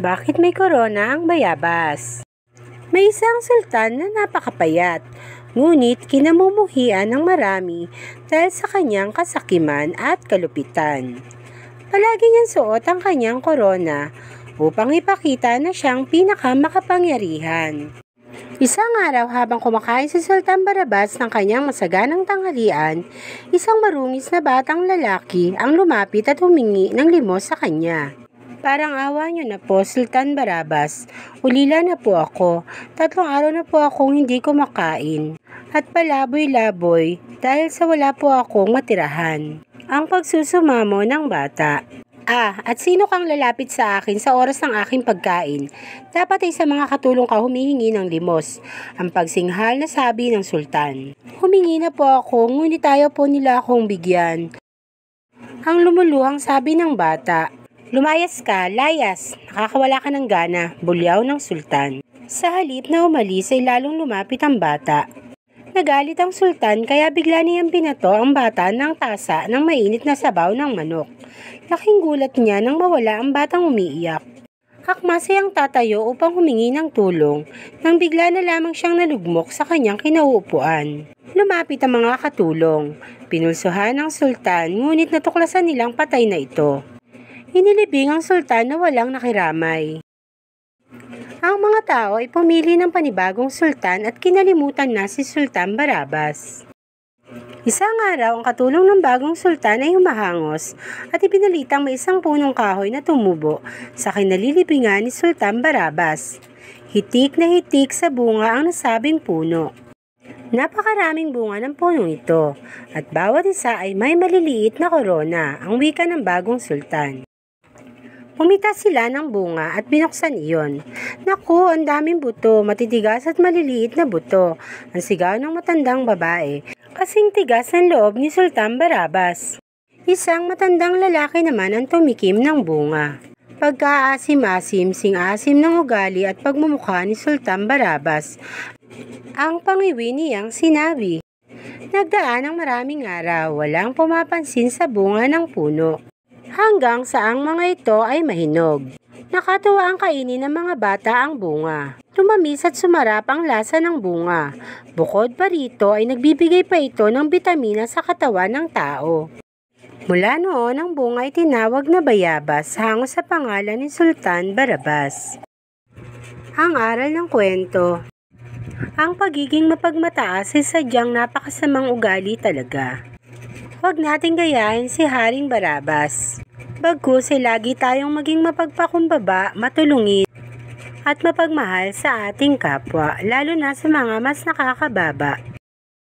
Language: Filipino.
Bakit may korona ang bayabas? May isang sultan na napakapayat, ngunit kinamumuhian ng marami dahil sa kanyang kasakiman at kalupitan. Palagi niyang suot ang kanyang korona upang ipakita na siyang pinakamakapangyarihan. Isang araw habang kumakain si Sultan Barabas ng kanyang masaganang tanghalian, isang marungis na batang lalaki ang lumapit at humingi ng limos sa kanya. Parang awa niyo na po, Sultan Barabas. Ulila na po ako. 3 araw na po akong hindi kumakain. At palaboy-laboy dahil sa wala po akong matirahan. Ang pagsusumamo ng bata. At sino kang lalapit sa akin sa oras ng aking pagkain? Dapat ay sa mga katulong ka humihingi ng limos. Ang pagsinghal na sabi ng sultan. Humingi na po ako, ngunit ayaw po nila akong bigyan. Ang lumuluhang sabi ng bata. Lumayas ka, layas, nakakawala ka ng gana, bulyaw ng sultan. Sa halip na umalis ay lalong lumapit ang bata. Nagalit ang sultan kaya bigla niyang binato ang bata ng tasa ng mainit na sabaw ng manok. Laking gulat niya nang mawala ang batang umiiyak. Hakmasay ang tatayo upang humingi ng tulong nang bigla na lamang siyang nalugmok sa kanyang kinauupuan. Lumapit ang mga katulong. Pinulsuhan ng sultan ngunit natuklasan nilang patay na ito. Inilibing ang sultan na walang nakiramay. Ang mga tao ay pumili ng panibagong sultan at kinalimutan na si Sultan Barabas. Isang araw, ang katulong ng bagong sultan ay humahangos at ipinalitang may isang punong kahoy na tumubo sa kinalilibingan ni Sultan Barabas. Hitik na hitik sa bunga ang nasabing puno. Napakaraming bunga ng punong ito at bawat isa ay may maliliit na korona, ang wika ng bagong sultan. Pumita sila ng bunga at binuksan iyon. Naku, ang daming buto, matitigas at maliliit na buto. Ang sigaw ng matandang babae, kasing tigas ng loob ni Sultan Barabas. Isang matandang lalaki naman ang tumikim ng bunga. Pagkaasim-asim, sing-asim ng ugali at pagmumukha ni Sultan Barabas. Ang pangiwi niyang sinabi. Nagdaan ang maraming araw, walang pumapansin sa bunga ng puno. Hanggang sa ang mga ito ay mahinog. Nakatuwa ang kainin ng mga bata ang bunga. Tumamis at sumarap ang lasa ng bunga. Bukod pa rito ay nagbibigay pa ito ng bitamina sa katawan ng tao. Mula noon ang bunga ay tinawag na bayabas hango sa pangalan ni Sultan Barabas. Ang aral ng kwento. Ang pagiging mapagmataas ay sadyang napakasamang ugali talaga. Huwag nating gayahin si Haring Barabas. Bagkus ay lagi tayong maging mapagpakumbaba, matulungin, at mapagmahal sa ating kapwa, lalo na sa mga mas nakakababa.